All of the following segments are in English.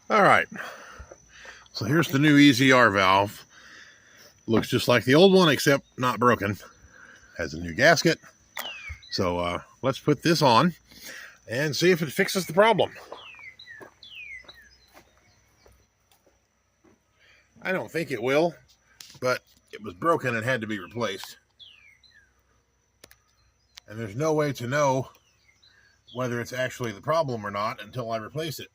All right, so here's the new EGR valve. Looks just like the old one, except not broken. Has a new gasket. So let's put this on and see if it fixes the problem. I don't think it will, but it was broken and had to be replaced. And there's no way to know whether it's actually the problem or not until I replace it.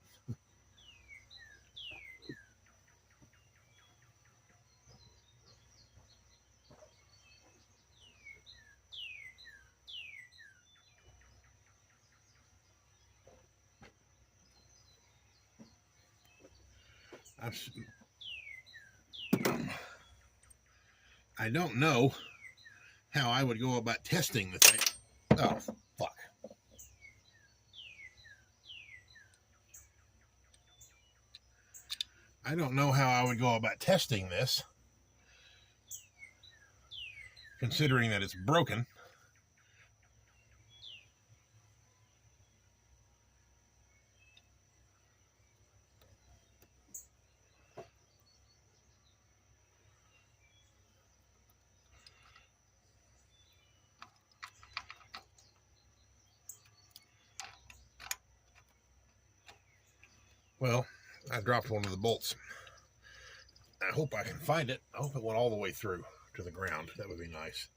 I don't know how I would go about testing the thing. Oh, fuck. I don't know how I would go about testing this, considering that it's broken. Well, I dropped one of the bolts. I hope I can find it. I hope it went all the way through to the ground. That would be nice.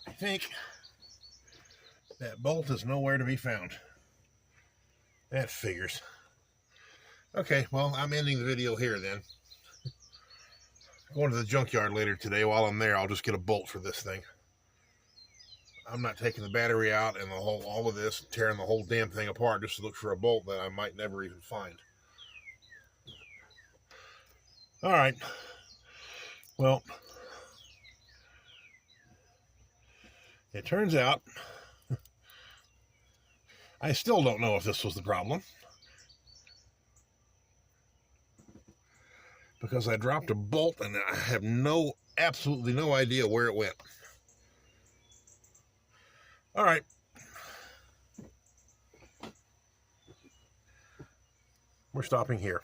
I think that bolt is nowhere to be found. That figures. Okay, well, I'm ending the video here then. Going to the junkyard later today. While I'm there, I'll just get a bolt for this thing. I'm not taking the battery out and all of this, tearing the whole damn thing apart just to look for a bolt that I might never even find. All right. Well, it turns out I still don't know if this was the problem, because I dropped a bolt and I have absolutely no idea where it went. All right. We're stopping here.